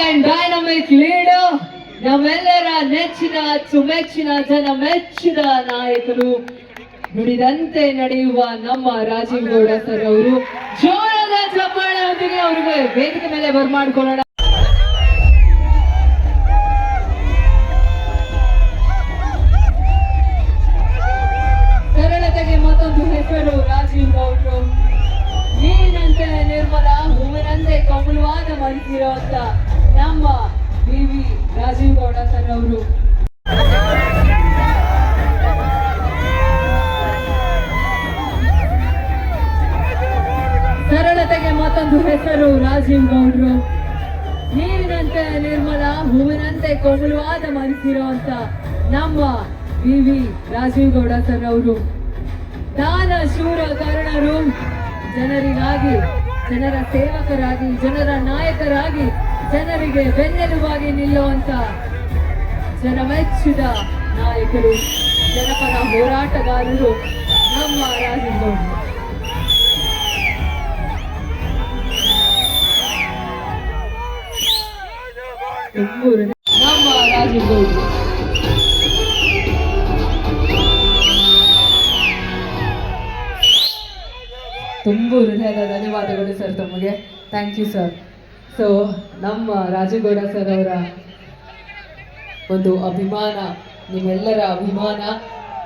And dynamic leader, ನಮ್ಮೆಲ್ಲರ ನೆಚ್ಚಿನ ಅಚ್ಚುಮೆಚ್ಚಿನ ಜನ ಮೆಚ್ಚಿದ ನಾಯಕರು, ನುಡಿದಂತೆ ನಡೆಯುವ ನಮ್ಮ ರಾಜೀವ್ ಗೌಡ ಸರ್ ಅವರು. ಜೋರದ ಚಪ್ಪಾಳೆಯೊಂದಿಗೆ ಅವರಿಗೆ ವೇದಿಕೆ ಮೇಲೆ ಬರ್ಮಾಡ್ಕೊಳ್ಳೋಣ. ಸರಳತೆಗೆ ಮತ್ತೊಂದು ಹೆಸರು ರಾಜೀವ್ ಗೌಡ್ರು. ನೀರಿನಂತೆ ನಿರ್ಮಲ, ಹೂವಿನಂತೆ ಕಮಲವಾದ ಮನಸ್ಸಿರುವಂತ ನಮ್ಮ ವಿ ರಾಜೀವ್ ಗೌಡ ಸರ್ ಅವರು. ಸರಳತೆಗೆ ಮತ್ತೊಂದು ಹೆಸರು ರಾಜೀವ್ ಗೌಡ್ರು. ನೀರಿನಂತೆ ನಿರ್ಮಲ, ಹೂವಿನಂತೆ ಕೋಮಲವಾದ ಮನಸ್ಸಿರುವಂತ ನಮ್ಮ ವಿ ರಾಜೀವ್ ಗೌಡ ಸರ್ ಅವರು. ದಾನ ಶೂರ ಕರ್ಣರು, ಜನರಿಗಾಗಿ, ಜನರ ಸೇವಕರಾಗಿ, ಜನರ ನಾಯಕರಾಗಿ, ಜನರಿಗೆ ಬೆನ್ನೆಲುಬಾಗಿ ನಿಲ್ಲುವಂತ ಜನಮೆಚ್ಚಿದ ನಾಯಕರು, ಜನಪರ ಹೋರಾಟಗಾರರು ನಮ್ಮ ರಾಜೀವ್ ಗೌಡ್ರು. ನಮ್ಮ ರಾಜೀವ್ ಗೌಡ್ರು. ತುಂಬ ಹೃದಯದ ಧನ್ಯವಾದಗಳು ಸರ್ ತಮಗೆ. Thank you sir. ಸೊ ನಮ್ಮ ರಾಜೀವ್ ಗೌಡ ಸರ್ ಅವರ ಒಂದು ಅಭಿಮಾನ, ನಿಮ್ಮೆಲ್ಲರ ಅಭಿಮಾನ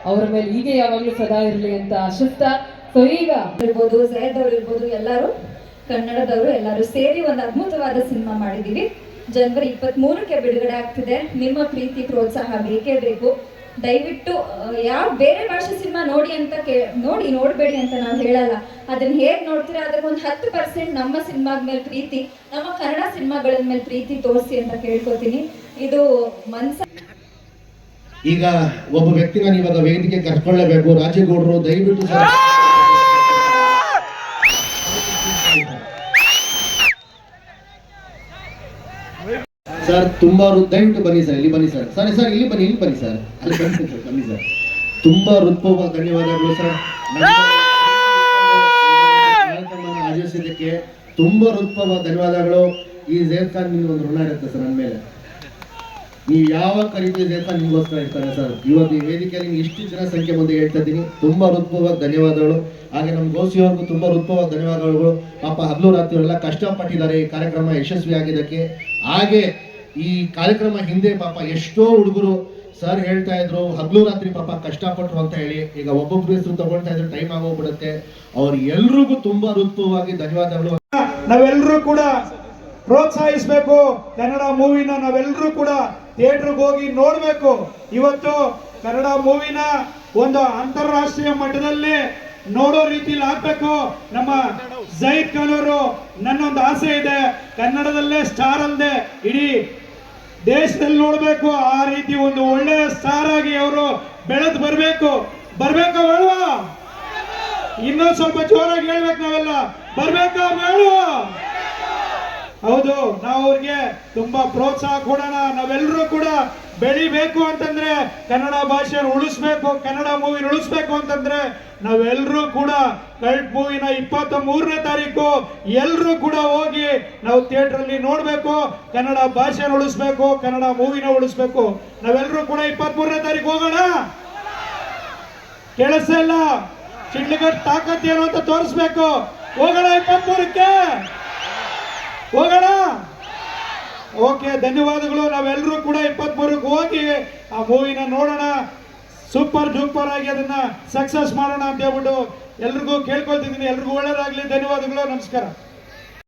ಅವರ ಮೇಲೆ ಹೀಗೆ ಯಾವಾಗಲೂ ಸದಾ ಇರಲಿ ಅಂತ ಆಶಿಸ್ತಾ, ಸೊ ಈಗ ಇರ್ಬೋದು, ಝೈದ್ ಅವ್ರು ಇರ್ಬೋದು, ಎಲ್ಲರೂ ಕನ್ನಡದವರು ಎಲ್ಲರೂ ಸೇರಿ ಒಂದು ಅದ್ಭುತವಾದ ಸಿನಿಮಾ ಮಾಡಿದ್ದೀವಿ. ಜನವರಿ 23ಕ್ಕೆ ಬಿಡುಗಡೆ ಆಗ್ತಿದೆ. ನಿಮ್ಮ ಪ್ರೀತಿ ಪ್ರೋತ್ಸಾಹ ಬೇಕೇ ಬೇಕು. ದಯವಿಟ್ಟು ಯಾವ ಬೇರೆ ಭಾಷೆ ಸಿನಿಮಾ ನೋಡಿ ಅಂತ ನೋಡಬೇಡಿ ಅಂತ ನಾವು ಹೇಳಲ್ಲ. ಅದನ್ನ ಹೇಗೆ ನೋಡ್ತೀರಾ ಅದಕ್ಕೊಂದು 10% ನಮ್ಮ ಸಿನಿಮಾದ ಮೇಲೆ ಪ್ರೀತಿ, ನಮ್ಮ ಕನ್ನಡ ಸಿನಿಮಾಗಳ ಮೇಲೆ ಪ್ರೀತಿ ತೋರಿಸಿ ಅಂತ ಕೇಳ್ಕೊತೀನಿ. ಇದು ಈಗ ಒಬ್ಬ ವ್ಯಕ್ತಿನ ಇವಾಗ ವೇದಿಕೆ ಕರ್ಕೊಳ್ಳೇಬೇಕು. ರಾಜೀವ್ ಗೌಡ್ರು ದಯವಿಟ್ಟು ಸರ್ ತುಂಬಾ ದಯವಿಟ್ಟು ಬನ್ನಿ ಸರ್, ಇಲ್ಲಿ ಬನ್ನಿ ಸರ್. ಸರಿ ಸರ್, ಇಲ್ಲಿ ಬನ್ನಿ ಸರ್, ಅಲ್ಲಿ ಬನ್ನಿ ಸರ್. ತುಂಬಾ ಹೃತ್ಪೂರ್ವಕ ಧನ್ಯವಾದಗಳು ಸರ್. ಆಯೋಜಿಸಿದ್ದಕ್ಕೆ ತುಂಬಾ ಹೃತ್ಪೂರ್ವಕ ಧನ್ಯವಾದಗಳು. ಈ ಝೈದ್ ಖಾನ್ ನಿಮ್ಗೆ ಒಂದು ಋಣ ಇರುತ್ತೆ ಸರ್ ನನ್ನ ಮೇಲೆ. ನೀವು ಯಾವಾಗ ಕರೀತೀವಿ ಝೈದ್ ಖಾನ್ ನಿಮ್ಗೋಸ್ಕರ ಇರ್ತಾರೆ ಸರ್. ಇವತ್ತು ಈ ವೇದಿಕೆಯಲ್ಲಿ ನಿಮ್ಗೆ ಇಷ್ಟು ಜನ ಸಂಖ್ಯೆ ಮುಂದೆ ಹೇಳ್ತಾ ಇದ್ದೀನಿ. ತುಂಬಾ ಹೃತ್ಪೂರ್ವಕ ಧನ್ಯವಾದಗಳು. ಹಾಗೆ ನಮ್ಮ ಗೋಸಿ ಅವ್ರಿಗೂ ತುಂಬಾ ಹೃತ್ಪೂರ್ವಕ ಧನ್ಯವಾದಗಳು. ಪಾಪ ಹಗಲು ರಾತ್ರಿ ಅವರೆಲ್ಲ ಕಷ್ಟಪಟ್ಟಿದ್ದಾರೆ ಈ ಕಾರ್ಯಕ್ರಮ ಯಶಸ್ವಿ ಆಗಿದ್ದಕ್ಕೆ. ಹಾಗೆ ಈ ಕಾರ್ಯಕ್ರಮ ಹಿಂದೆ ಪಾಪ ಎಷ್ಟೋ ಹುಡುಗರು ಸರ್ ಹೇಳ್ತಾ ಇದ್ರು ಹಗಲು ರಾತ್ರಿ ಪಾಪ ಕಷ್ಟಪಟ್ರು ಅಂತ ಹೇಳಿ. ಈಗ ಒಬ್ಬೊಬ್ರು ಹೆಸರು ತಗೊಳ್ತಾ ಇದ್ರೆ ಟೈಮ್ ಆಗೋಗ್ಬಿಡುತ್ತೆ. ಅವ್ರು ಎಲ್ರಿಗೂ ತುಂಬಾ ಹೃತ್ಪೂರ್ವವಾಗಿ ಧನ್ಯವಾದಗಳು. ನಾವೆಲ್ಲರೂ ಕೂಡ ಪ್ರೋತ್ಸಾಹಿಸಬೇಕು. ಕನ್ನಡ ಮೂವಿನ ನಾವೆಲ್ಲರೂ ಕೂಡ ಥಿಯೇಟರ್ಗೆ ಹೋಗಿ ನೋಡ್ಬೇಕು. ಇವತ್ತು ಕನ್ನಡ ಮೂವಿನ ಒಂದು ಅಂತಾರಾಷ್ಟ್ರೀಯ ಮಟ್ಟದಲ್ಲಿ ನೋಡೋ ರೀತಿಯಲ್ಲಿ ಆಗ್ಬೇಕು. ನಮ್ಮ ಝೈದ್ ಖಾನ್ ಅವರು, ನನ್ನೊಂದು ಆಸೆ ಇದೆ, ಕನ್ನಡದಲ್ಲೇ ಸ್ಟಾರ್ ಅಲ್ಲದೆ ಇಡೀ ದೇಶದಲ್ಲಿ ನೋಡ್ಬೇಕು. ಆ ರೀತಿ ಒಂದು ಒಳ್ಳೆಯ ಸ್ಟಾರ್ ಆಗಿ ಅವರು ಬೆಳೆದು ಬರ್ಬೇಕು ಬೇಡವಾ? ಇನ್ನೂ ಸ್ವಲ್ಪ ಜೋರಾಗಿ ಹೇಳ್ಬೇಕು ನಾವೆಲ್ಲ. ಬರ್ಬೇಕಾ ಬೇಡವಾ? ಹೌದು, ನಾವು ಅವ್ರಿಗೆ ತುಂಬಾ ಪ್ರೋತ್ಸಾಹ ಕೊಡೋಣ. ನಾವೆಲ್ಲರೂ ಕೂಡ ಬೆಳಿಬೇಕು ಅಂತಂದ್ರೆ ಕನ್ನಡ ಭಾಷೆಯನ್ನು ಉಳಿಸ್ಬೇಕು, ಕನ್ನಡ ಮೂವಿ ಉಳಿಸ್ಬೇಕು ಅಂತಂದ್ರೆ ನಾವೆಲ್ಲರೂ ಕೂಡ ಕಲ್ಟ್ ಮೂವಿನ 23ನೇ ತಾರೀಕು ಎಲ್ಲರೂ ಕೂಡ ಹೋಗಿ ನಾವು ಥಿಯೇಟರ್ ಅಲ್ಲಿ ನೋಡ್ಬೇಕು. ಕನ್ನಡ ಭಾಷೆಯನ್ನು ಉಳಿಸ್ಬೇಕು, ಕನ್ನಡ ಮೂವಿನ ಉಳಿಸ್ಬೇಕು. ನಾವೆಲ್ಲರೂ ಕೂಡ 23ನೇ ತಾರೀಕು ಹೋಗೋಣ. ಕೆಲಸ ಇಲ್ಲ, ಚಿಡ್ಲಿಗಟ್ ತಾಕತ್ ಏನು ಅಂತ ತೋರಿಸ್ಬೇಕು. ಹೋಗೋಣ 23ಕ್ಕೆ ಹೋಗೋಣ. ಓಕೆ, ಧನ್ಯವಾದಗಳು. ನಾವೆಲ್ಲರೂ ಕೂಡ 23ಕ್ಕೆ ಹೋಗಿ ಆ ಮೂವಿನ ನೋಡೋಣ. ಸೂಪರ್ ಡೂಪರ್ ಆಗಿ ಅದನ್ನ ಸಕ್ಸಸ್ ಮಾಡೋಣ ಅಂತ ಹೇಳ್ಬಿಟ್ಟು ಎಲ್ರಿಗೂ ಕೇಳ್ಕೊಳ್ತಿದ್ದೀನಿ. ಎಲ್ರಿಗೂ ಒಳ್ಳೇದಾಗ್ಲಿ. ಧನ್ಯವಾದಗಳು. ನಮಸ್ಕಾರ.